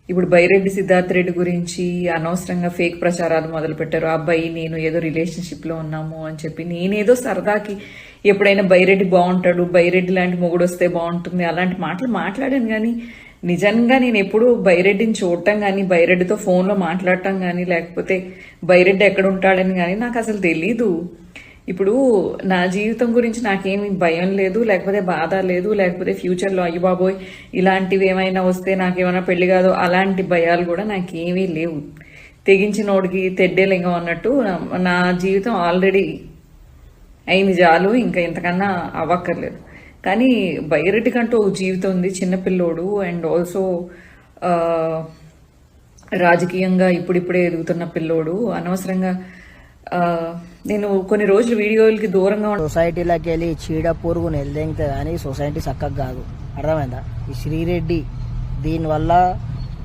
ఇప్పుడు బైరెడ్డి సిద్ధార్థ్ రెడ్డి గురించి అనవసరంగా ఫేక్ ప్రచారాలు మొదలుపెట్టారు. ఆ అబ్బాయి నేను ఏదో రిలేషన్షిప్లో ఉన్నాము అని చెప్పి నేనేదో సరదాకి ఎప్పుడైనా బైరెడ్డి బాగుంటాడు, బైరెడ్డి లాంటి మొగుడు వస్తే బాగుంటుంది అలాంటి మాటలు మాట్లాడాను. కానీ నిజంగా నేను ఎప్పుడు బైరెడ్డిని చూడటం కానీ బైరెడ్డితో ఫోన్లో మాట్లాడటం కానీ లేకపోతే బైరెడ్డి ఎక్కడ ఉంటాడని కానీ నాకు అసలు తెలీదు. ఇప్పుడు నా జీవితం గురించి నాకేమి భయం లేదు, లేకపోతే బాధ లేదు, లేకపోతే ఫ్యూచర్లో అయ్యి బాబోయ్ ఇలాంటివి ఏమైనా వస్తే నాకేమైనా పెళ్లి కాదు అలాంటి భయాలు కూడా నాకేమీ లేవు. తెగించినోడికి తెడ్డేలింగం అన్నట్టు నా జీవితం ఆల్రెడీ అయింది చాలు, ఇంకా ఇంతకన్నా అవ్వక్కర్లేదు. కానీ బైరెడ్డి కంటూ ఒక జీవితం ఉంది, చిన్నపిల్లోడు అండ్ ఆల్సో రాజకీయంగా ఇప్పుడిప్పుడే ఎదుగుతున్న పిల్లోడు. అనవసరంగా నేను కొన్ని రోజులు వీడియోలకి దూరంగా సొసైటీలోకి వెళ్ళి చీడ పురుగు నెలదెంగుతుంది కానీ సొసైటీ చక్కగా కాదు, అర్థమైందా? ఈ శ్రీరెడ్డి దీనివల్ల